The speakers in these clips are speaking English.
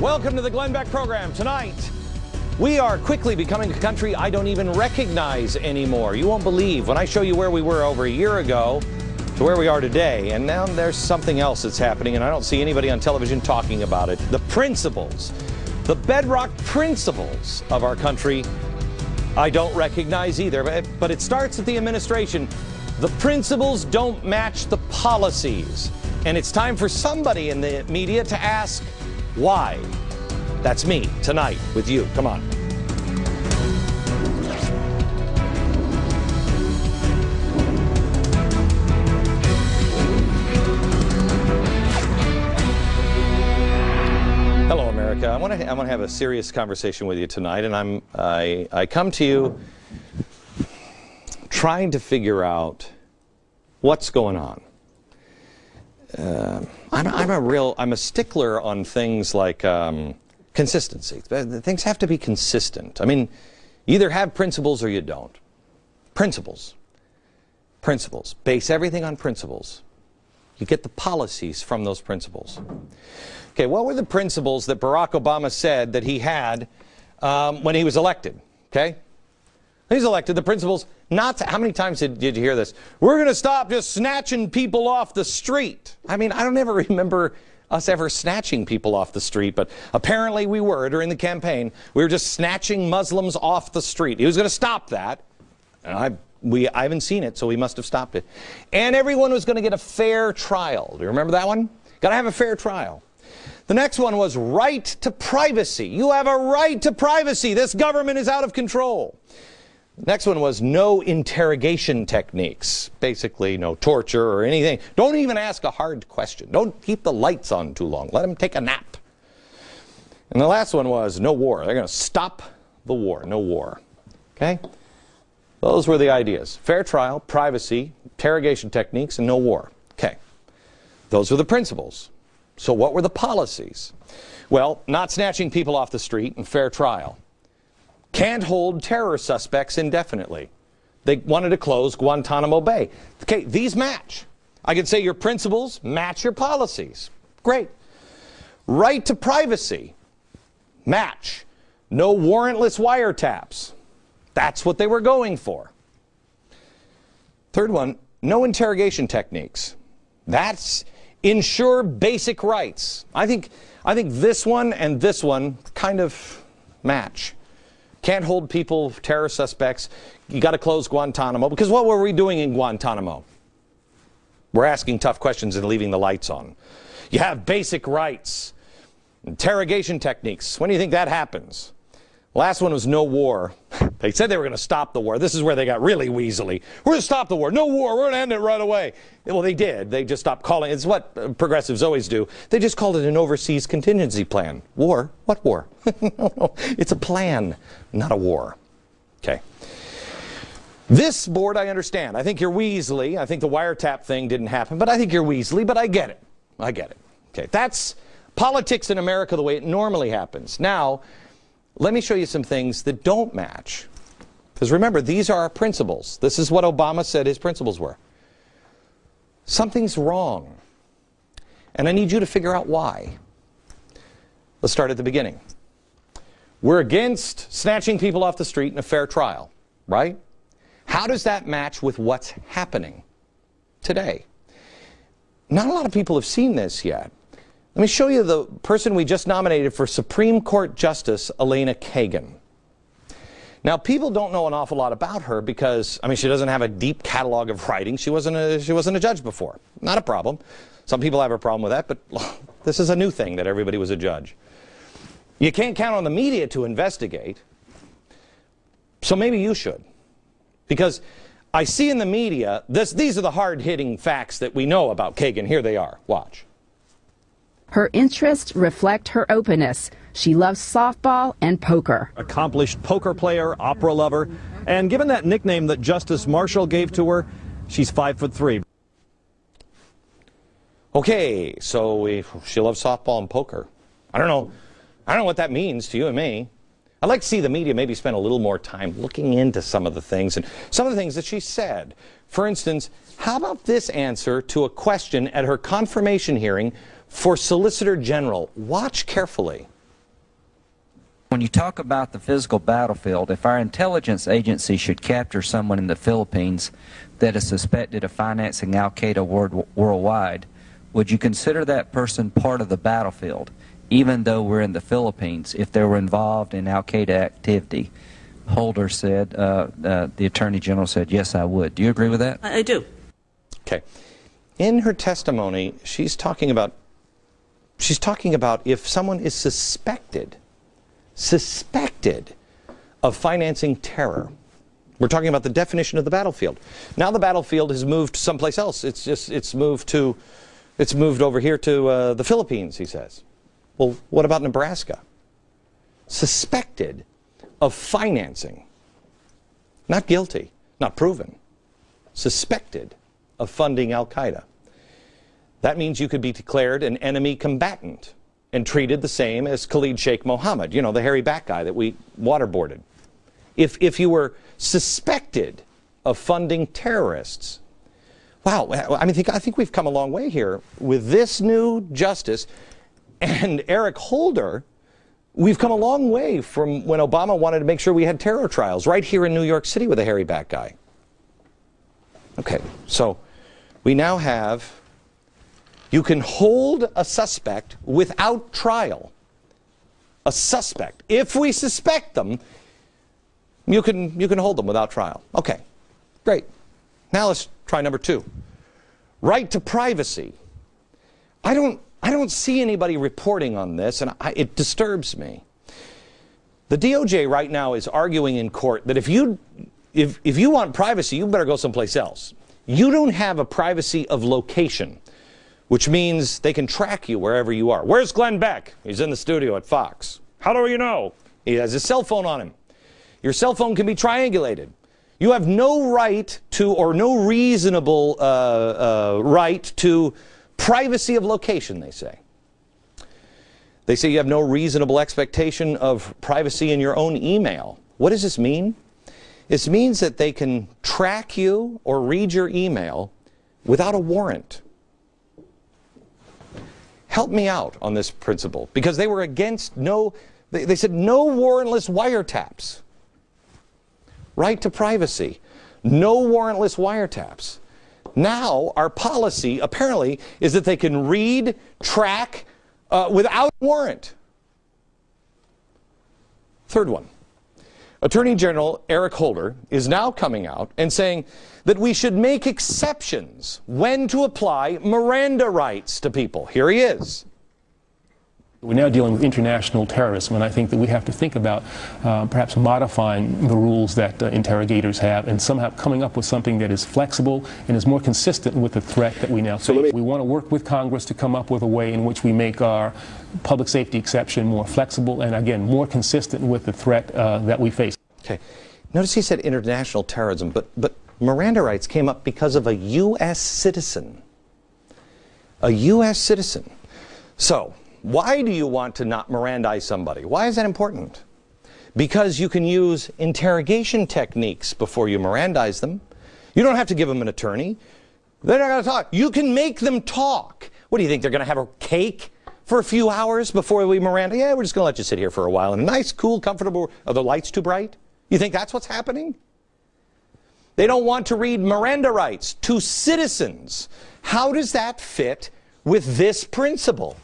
Welcome to the Glenn Beck program. Tonight, we are quickly becoming a country I don't even recognize anymore. You won't believe when I show you where we were over a year ago to where we are today. And now there's something else that's happening, and I don't see anybody on television talking about it. The principles, the bedrock principles of our country, I don't recognize either. But it starts at the administration. The principles don't match the policies. And it's time for somebody in the media to ask, why? That's me, tonight, with you. Come on. Hello, America. I want to have a serious conversation with you tonight, and I come to you trying to figure out what's going on. I'm a stickler on things like consistency. Things have to be consistent. I mean, you either have principles or you don't. Principles. Principles. Base everything on principles. You get the policies from those principles. Okay, what were the principles that Barack Obama said that he had when he was elected? Okay? When he was elected, the principles, how many times did you hear this? We're going to stop just snatching people off the street. I mean, I don't ever remember us ever snatching people off the street, but apparently we were during the campaign. We were just snatching Muslims off the street. He was going to stop that. And I haven't seen it, so he must have stopped it. And everyone was going to get a fair trial. Do you remember that one? Got to have a fair trial. The next one was right to privacy. You have a right to privacy. This government is out of control. Next one was no interrogation techniques. Basically, no torture or anything. Don't even ask a hard question. Don't keep the lights on too long. Let them take a nap. And the last one was no war. They're going to stop the war. No war. Okay? Those were the ideas. Fair trial, privacy, interrogation techniques, and no war. Okay. Those were the principles. So what were the policies? Well, not snatching people off the street and fair trial. Can't hold terror suspects indefinitely. They wanted to close Guantanamo Bay. Okay, these match. I could say your principles match your policies. Great. Right to privacy. Match. No warrantless wiretaps. That's what they were going for. Third one, no interrogation techniques. That's ensure basic rights. I think this one and this one kind of match. Can't hold people, terror suspects. You got to close Guantanamo. Because what were we doing in Guantanamo? We're asking tough questions and leaving the lights on. You have basic rights. Interrogation techniques. When do you think that happens? Last one was no war. They said they were going to stop the war. This is where they got really weaselly. We're going to stop the war. No war. We're going to end it right away. Well, they did. They just stopped calling it. It's what progressives always do. They just called it an overseas contingency plan. War? What war? No. It's a plan, not a war. Okay. This board, I understand. I think you're weaselly. I think the wiretap thing didn't happen, but I think you're weaselly, but I get it. I get it. Okay. That's politics in America the way it normally happens. Now, let me show you some things that don't match. Because remember, these are our principles. This is what Obama said his principles were. Something's wrong. And I need you to figure out why. Let's start at the beginning. We're against snatching people off the street in a fair trial, right? How does that match with what's happening today? Not a lot of people have seen this yet. Let me show you the person we just nominated for Supreme Court Justice, Elena Kagan. Now, people don't know an awful lot about her because, I mean, she doesn't have a deep catalog of writing. She wasn't a judge before. Not a problem. Some people have a problem with that, but this is a new thing that everybody was a judge. You can't count on the media to investigate, so maybe you should. Because I see in the media, these are the hard-hitting facts that we know about Kagan. Here they are. Watch. Her interests reflect her openness. She loves softball and poker. Accomplished poker player, opera lover, and given that nickname that Justice Marshall gave to her, she's 5'3". Okay, so she loves softball and poker. I don't know what that means to you and me. I'd like to see the media maybe spend a little more time looking into some of the things and some of the things that she said. For instance, how about this answer to a question at her confirmation hearing for Solicitor General? Watch carefully. When you talk about the physical battlefield, if our intelligence agency should capture someone in the Philippines that is suspected of financing Al-Qaeda worldwide, would you consider that person part of the battlefield, even though we're in the Philippines, if they were involved in Al-Qaeda activity? Holder said, the Attorney General said, yes, I would. Do you agree with that? I do. Okay. In her testimony, she's talking about if someone is suspected of financing terror. We're talking about the definition of the battlefield. Now the battlefield has moved someplace else. It's moved over here to the Philippines, he says. Well, what about Nebraska? Suspected of financing. Not guilty, not proven. Suspected of funding Al-Qaeda. That means you could be declared an enemy combatant and treated the same as Khalid Sheikh Mohammed, you know, the hairy back guy that we waterboarded. If you were suspected of funding terrorists. Wow, I think we've come a long way here. With this new justice and Eric Holder, we've come a long way from when Obama wanted to make sure we had terror trials right here in New York City with a hairy back guy. Okay, so we now have, you can hold a suspect without trial. A suspect. If we suspect them, you can hold them without trial. Okay, great. Now let's try number 2. Right to privacy. I don't see anybody reporting on this, and it disturbs me. The DOJ right now is arguing in court that if you want privacy, you better go someplace else. You don't have a privacy of location, which means they can track you wherever you are. Where's Glenn Beck? He's in the studio at Fox. How do you know? He has his cell phone on him. Your cell phone can be triangulated. You have no right to, or no reasonable right to privacy of location, they say. They say you have no reasonable expectation of privacy in your own email. What does this mean? This means that they can track you or read your email without a warrant. Help me out on this principle, because they were against they said no warrantless wiretaps. Right to privacy. No warrantless wiretaps. Now, our policy, apparently, is that they can read, track, without warrant. Third one. Attorney General Eric Holder is now coming out and saying that we should make exceptions when to apply Miranda rights to people. Here he is. We're now dealing with international terrorism, and I think that we have to think about perhaps modifying the rules that interrogators have and somehow coming up with something that is flexible and is more consistent with the threat that we now face. We want to work with Congress to come up with a way in which we make our public safety exception more flexible and, again, more consistent with the threat that we face. Okay. Notice he said international terrorism, but Miranda rights came up because of a U.S. citizen. A U.S. citizen. So, why do you want to not Mirandize somebody? Why is that important? Because you can use interrogation techniques before you Mirandize them. You don't have to give them an attorney. They're not going to talk. You can make them talk. What do you think? They're going to have a cake for a few hours before we Miranda? Yeah, we're just going to let you sit here for a while in a nice, cool, comfortable... Are the lights too bright? You think that's what's happening? They don't want to read Miranda rights to citizens. How does that fit with this principle?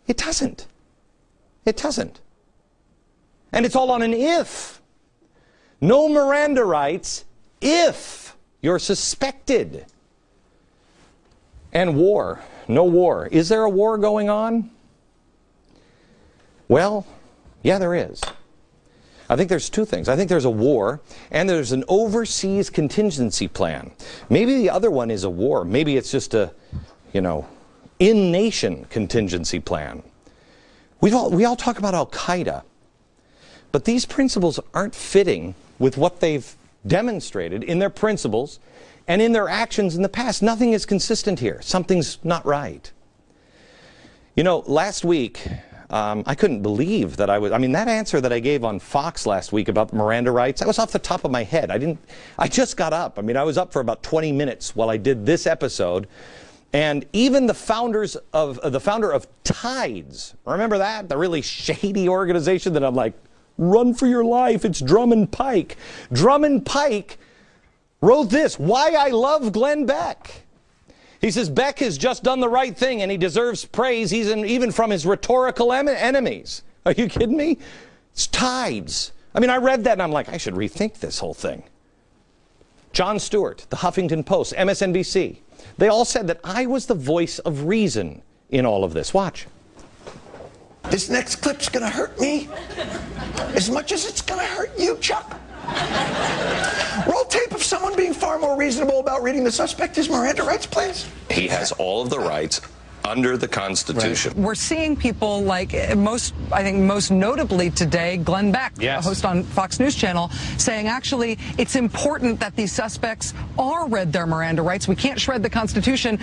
It doesn't. It doesn't. And it's all on an if. No Miranda rights if you're suspected. And war. No war. Is there a war going on? Well, yeah, there is. I think there's two things. I think there's a war, and there's an overseas contingency plan. Maybe the other one is a war. Maybe it's just a, in-nation contingency plan. We all talk about Al-Qaeda, but these principles aren't fitting with what they've demonstrated in their principles and in their actions in the past. Nothing is consistent here. Something's not right. Last week, I couldn't believe that that answer that I gave on Fox last week about Miranda rights, that was off the top of my head. I just got up. I was up for about 20 minutes while I did this episode. And even the founder of Tides, remember that? The really shady organization that I'm like, Run for your life. It's Drummond Pike. Drummond Pike wrote this, Why I Love Glenn Beck. He says, Beck has just done the right thing and he deserves praise even from his rhetorical enemies. Are you kidding me? It's Tides. I mean, I read that and I'm like, I should rethink this whole thing. Jon Stewart, the Huffington Post, MSNBC. They all said that I was the voice of reason in all of this. Watch. This next clip's gonna hurt me as much as it's gonna hurt you, Chuck. Roll tape of someone being far more reasonable about reading the suspect his Miranda rights, please. He has all of the rights under the Constitution. Right. We're seeing people like I think most notably today, Glenn Beck, a host on Fox News Channel, saying actually it's important that these suspects are read their Miranda rights. We can't shred the Constitution